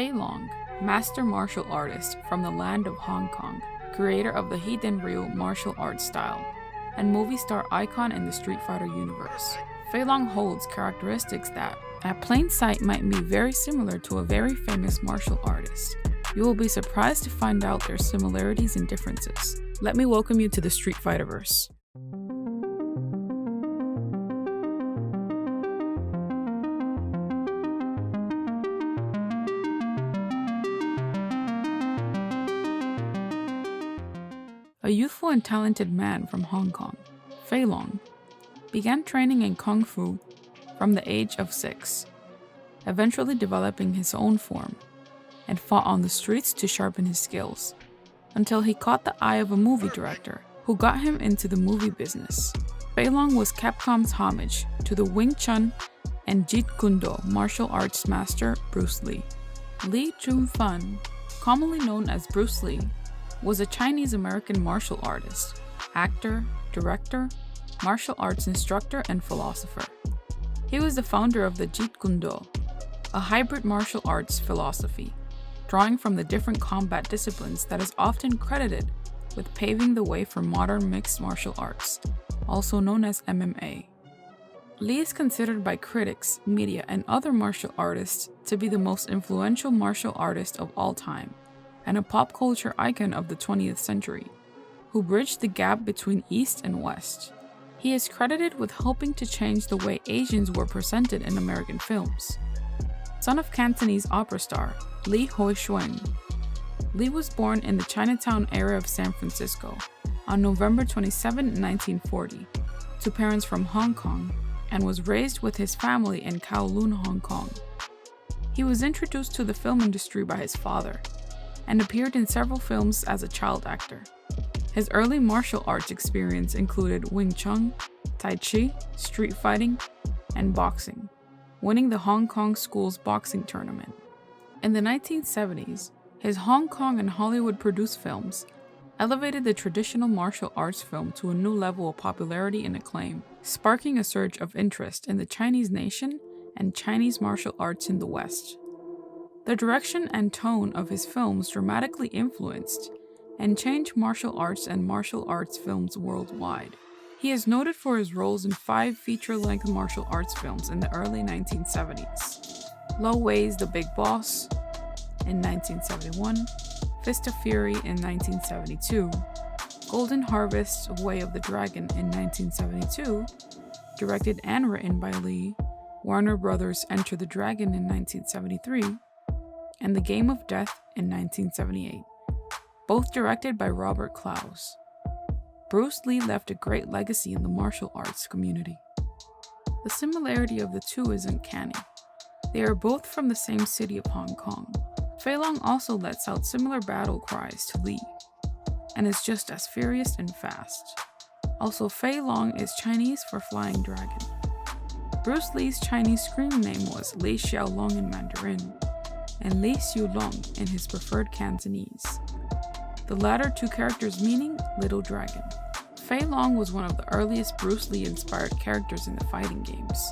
Fei Long, master martial artist from the land of Hong Kong, creator of the Hidden Ryu martial arts style, and movie star icon in the Street Fighter universe. Fei Long holds characteristics that, at plain sight, might be very similar to a very famous martial artist. You will be surprised to find out their similarities and differences. Let me welcome you to the Street Fighterverse. A youthful and talented man from Hong Kong, Fei Long began training in Kung Fu from the age of 6, eventually developing his own form, and fought on the streets to sharpen his skills, until he caught the eye of a movie director who got him into the movie business. Fei Long was Capcom's homage to the Wing Chun and Jeet Kune Do martial arts master Bruce Lee. Lee Jun-fan, commonly known as Bruce Lee, was a Chinese-American martial artist, actor, director, martial arts instructor, and philosopher. He was the founder of the Jeet Kune Do, a hybrid martial arts philosophy, drawing from the different combat disciplines that is often credited with paving the way for modern mixed martial arts, also known as MMA. Lee is considered by critics, media, and other martial artists to be the most influential martial artist of all time, and a pop culture icon of the 20th century, who bridged the gap between East and West. He is credited with helping to change the way Asians were presented in American films. Son of Cantonese opera star Lee Hoi-shuen, Lee was born in the Chinatown area of San Francisco on November 27, 1940, to parents from Hong Kong, and was raised with his family in Kowloon, Hong Kong. He was introduced to the film industry by his father, and appeared in several films as a child actor. His early martial arts experience included Wing Chun, Tai Chi, street fighting, and boxing, winning the Hong Kong School's boxing tournament. In the 1970s, his Hong Kong and Hollywood-produced films elevated the traditional martial arts film to a new level of popularity and acclaim, sparking a surge of interest in the Chinese nation and Chinese martial arts in the West. The direction and tone of his films dramatically influenced and changed martial arts and martial arts films worldwide. He is noted for his roles in 5 feature-length martial arts films in the early 1970s. Lo Wei's The Big Boss in 1971, Fist of Fury in 1972, Golden Harvest: Way of the Dragon in 1972, directed and written by Lee, Warner Brothers' Enter the Dragon in 1973, and The Game of Death in 1978, both directed by Robert Clouse. Bruce Lee left a great legacy in the martial arts community. The similarity of the two is uncanny. They are both from the same city of Hong Kong. Fei Long also lets out similar battle cries to Lee, and is just as furious and fast. Also, Fei Long is Chinese for flying dragon. Bruce Lee's Chinese screen name was Li Xiaolong in Mandarin, and Li Xiulong in his preferred Cantonese, the latter 2 characters meaning Little Dragon. Fei Long was one of the earliest Bruce Lee-inspired characters in the fighting games,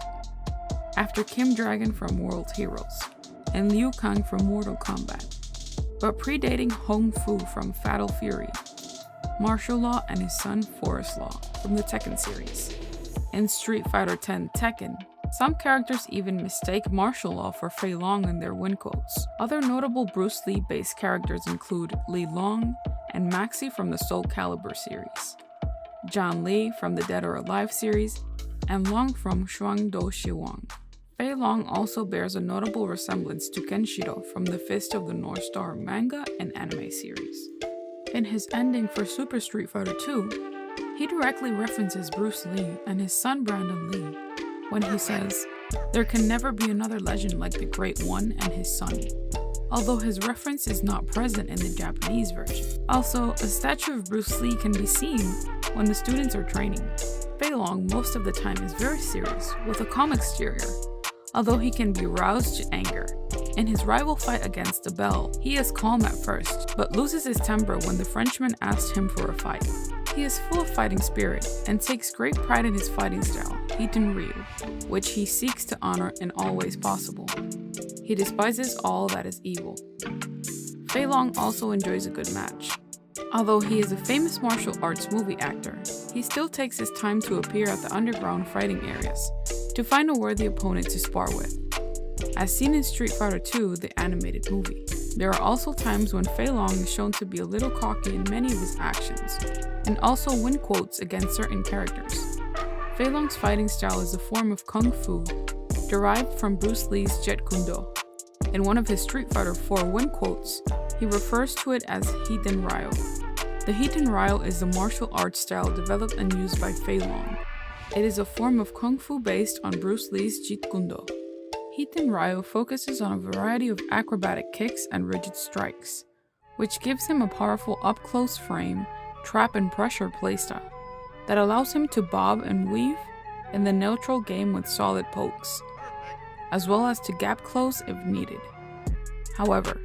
after Kim Dragon from World Heroes, and Liu Kang from Mortal Kombat, but predating Hong Fu from Fatal Fury, Martial Law, and his son Forest Law from the Tekken series. In Street Fighter X Tekken, some characters even mistake martial law for Fei Long in their win quotes. Other notable Bruce Lee-based characters include Li Long and Maxi from the Soul Calibur series, John Lee from the Dead or Alive series, and Long from Shuang Do Shiwang. Fei Long also bears a notable resemblance to Kenshiro from the Fist of the North Star manga and anime series. In his ending for Super Street Fighter II, he directly references Bruce Lee and his son Brandon Lee when he says, "There can never be another legend like the Great One and his son," although his reference is not present in the Japanese version. Also, a statue of Bruce Lee can be seen when the students are training. Fei Long most of the time is very serious, with a calm exterior, although he can be roused to anger. In his rival fight against the Bell, he is calm at first, but loses his temper when the Frenchman asks him for a fight. He is full of fighting spirit and takes great pride in his fighting style, Hidden Ryu, which he seeks to honor in all ways possible. He despises all that is evil. Fei Long also enjoys a good match. Although he is a famous martial arts movie actor, he still takes his time to appear at the underground fighting areas to find a worthy opponent to spar with, as seen in Street Fighter II, the animated movie. There are also times when Fei Long is shown to be a little cocky in many of his actions, and also win quotes against certain characters. Fei Long's fighting style is a form of Kung Fu, derived from Bruce Lee's Jeet Kune Do. In one of his Street Fighter IV win quotes, he refers to it as Hiten Ryo. The Hiten Ryo is the martial arts style developed and used by Fei Long. It is a form of Kung Fu based on Bruce Lee's Jeet Kune Do. Hiten Ryo focuses on a variety of acrobatic kicks and rigid strikes, which gives him a powerful up-close frame, trap and pressure playstyle that allows him to bob and weave in the neutral game with solid pokes, as well as to gap close if needed. However,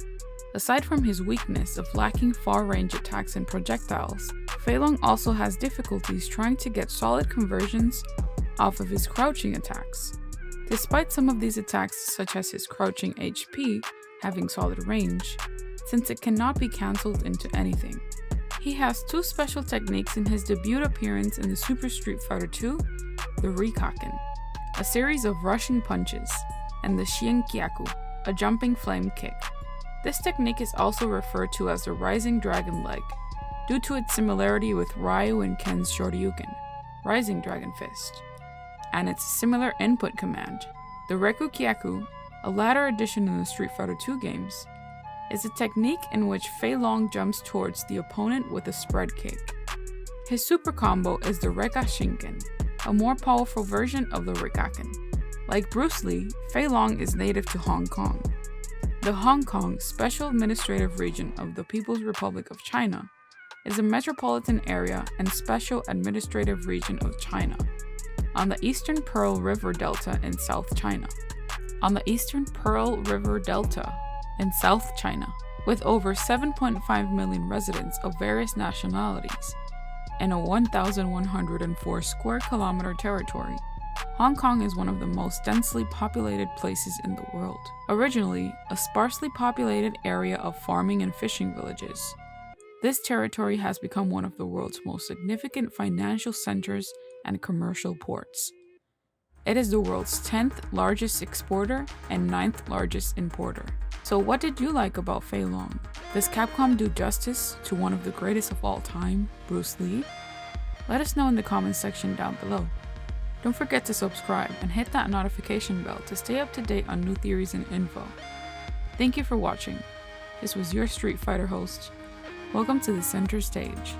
aside from his weakness of lacking far-range attacks and projectiles, Fei Long also has difficulties trying to get solid conversions off of his crouching attacks. Despite some of these attacks, such as his crouching HP, having solid range, since it cannot be cancelled into anything. He has two special techniques in his debut appearance in the Super Street Fighter II, the Rikaken, a series of rushing punches, and the Shienkyaku, a jumping flame kick. This technique is also referred to as the Rising Dragon Leg, due to its similarity with Ryu and Ken's Shoryuken, Rising Dragon Fist, and its similar input command. The Rekukyaku, a latter addition in the Street Fighter II games, is a technique in which Fei Long jumps towards the opponent with a spread kick. His super combo is the Rekashinken, a more powerful version of the Rikaken. Like Bruce Lee, Fei Long is native to Hong Kong. The Hong Kong Special Administrative Region of the People's Republic of China is a metropolitan area and special administrative region of China on the Eastern Pearl River Delta in South China. In South China, with over 7.5 million residents of various nationalities and a 1,104 square kilometer territory, Hong Kong is one of the most densely populated places in the world. Originally a sparsely populated area of farming and fishing villages, this territory has become one of the world's most significant financial centers and commercial ports. It is the world's 10th largest exporter and 9th largest importer. So what did you like about Fei Long? Does Capcom do justice to one of the greatest of all time, Bruce Lee? Let us know in the comments section down below. Don't forget to subscribe and hit that notification bell to stay up to date on new theories and info. Thank you for watching. This was your Street Fighter host. Welcome to the center stage.